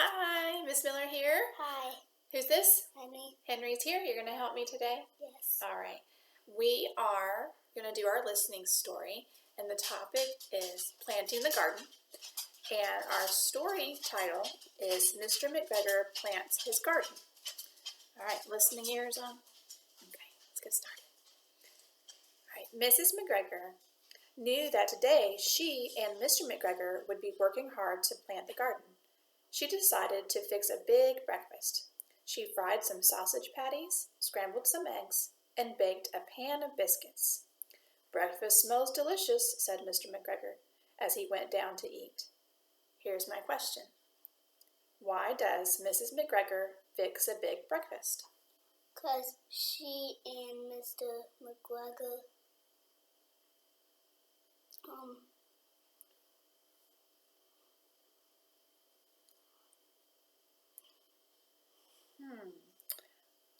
Hi, Miss Miller here. Hi. Who's this? Henry. Henry's here. You're going to help me today? Yes. All right. We are going to do our listening story, and the topic is planting the garden. And our story title is Mr. McGregor Plants His Garden. All right, listening ears on? Okay, let's get started. All right, Mrs. McGregor knew that today she and Mr. McGregor would be working hard to plant the garden. She decided to fix a big breakfast. She fried some sausage patties, scrambled some eggs, and baked a pan of biscuits. "Breakfast smells delicious," said Mr. McGregor as he went down to eat. Here's my question. Why does Mrs. McGregor fix a big breakfast? Because she and Mr. McGregor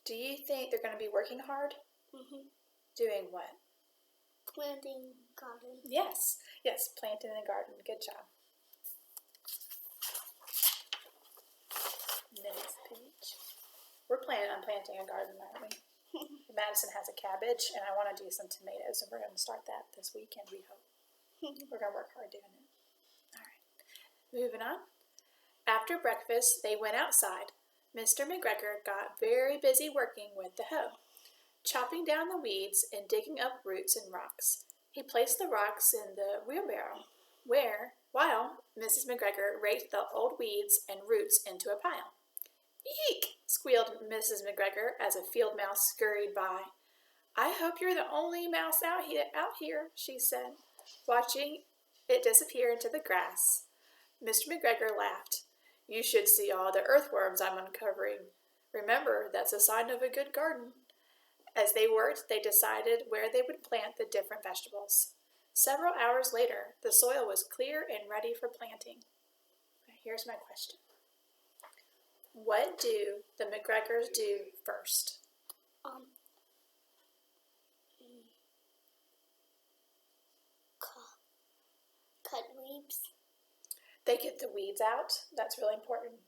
Do you think they're going to be working hard? Doing what? planting garden. Yes, planting the garden. Good job. Next page. We're planning on planting a garden, aren't we? Madison has a cabbage, and I want to do some tomatoes, and we're going to start that this weekend, we hope. We're going to work hard doing it. All right. Moving on. After breakfast, they went outside. Mr. McGregor got very busy working with the hoe, chopping down the weeds and digging up roots and rocks. He placed the rocks in the wheelbarrow, while Mrs. McGregor raked the old weeds and roots into a pile. "Eek!" squealed Mrs. McGregor as a field mouse scurried by. "I hope you're the only mouse out here," she said, watching it disappear into the grass. Mr. McGregor laughed. "You should see all the earthworms I'm uncovering. Remember, that's a sign of a good garden." As they worked, they decided where they would plant the different vegetables. Several hours later, the soil was clear and ready for planting. Here's my question. What do the McGregors do first? Cut weeds. They get the weeds out. That's really important.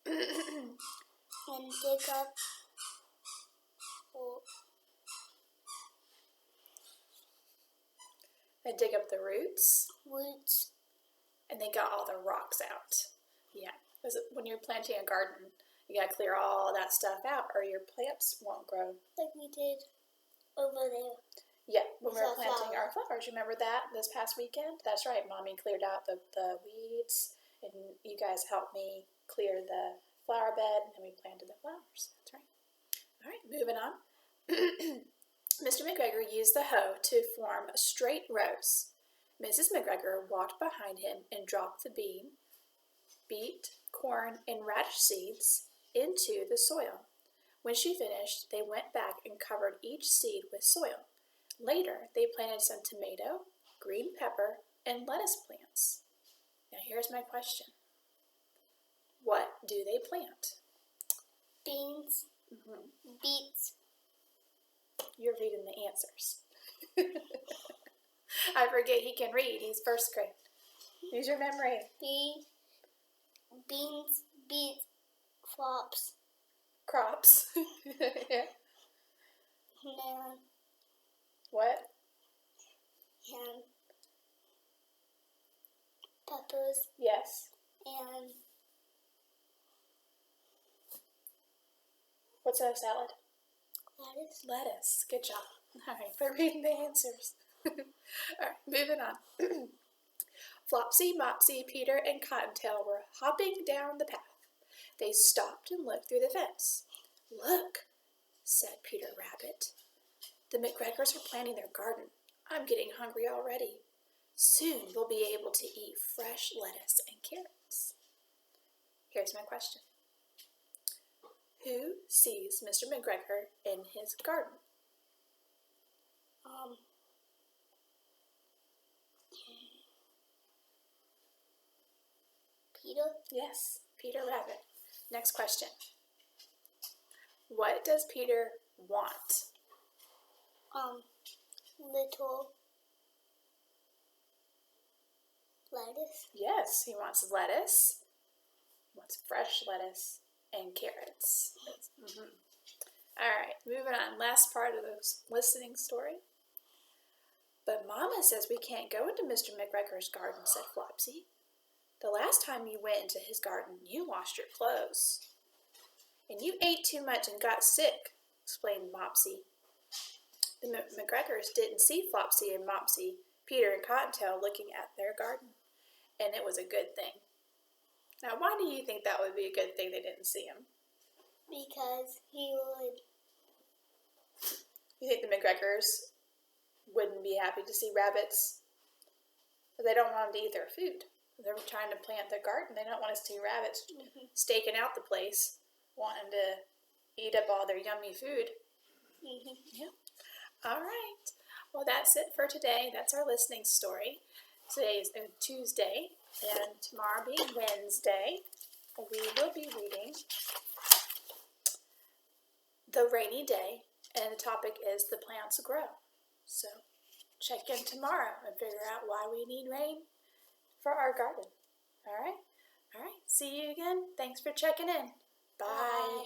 And dig up. They dig up the roots. And they got all the rocks out. Yeah, because when you're planting a garden, you got to clear all that stuff out or your plants won't grow. Like we did over there. Yeah, when we were planting our flowers. You remember that this past weekend? That's right. Mommy cleared out the weeds, and you guys helped me clear the flower bed, and then we planted the flowers. That's right. All right, moving on. Mr. McGregor used the hoe to form straight rows. Mrs. McGregor walked behind him and dropped the beet, corn, and radish seeds into the soil. When she finished, they went back and covered each seed with soil. Later, they planted some tomato, green pepper, and lettuce plants. Now here's my question. What do they plant? Beans, beets. You're reading the answers. I forget he can read. He's first grade. Use your memory. Beans, beets, crops. Yeah. And what? And peppers. Yes. And what's a salad? Lettuce. Good job. All right, for reading the answers. All right, moving on. Flopsy, Mopsy, Peter, and Cottontail were hopping down the path. They stopped and looked through the fence. "Look," said Peter Rabbit. "The McGregors are planting their garden. I'm getting hungry already. Soon we'll be able to eat fresh lettuce and carrots." Here's my question. Who sees Mr. McGregor in his garden? Peter? Yes, Peter Rabbit. Next question. What does Peter want? Little lettuce. Yes, he wants lettuce. He wants fresh lettuce, and carrots. All right, moving on. Last part of the listening story. But Mama says we can't go into Mr. McGregor's garden, said Flopsy. The last time you went into his garden, you washed your clothes. And you ate too much and got sick, explained Mopsy. The McGregors didn't see Flopsy and Mopsy, Peter and Cottontail looking at their garden, and it was a good thing. Now, why do you think that would be a good thing they didn't see him? Because he would. You think the McGregors wouldn't be happy to see rabbits? But they don't want them to eat their food. They're trying to plant their garden. They don't want to see rabbits staking out the place, wanting to eat up all their yummy food. Yeah. All right. Well, that's it for today. That's our listening story. Today is Tuesday, and tomorrow being Wednesday, we will be reading The Rainy Day, and the topic is The Plants Grow. So check in tomorrow and figure out why we need rain for our garden. All right? All right. See you again. Thanks for checking in. Bye.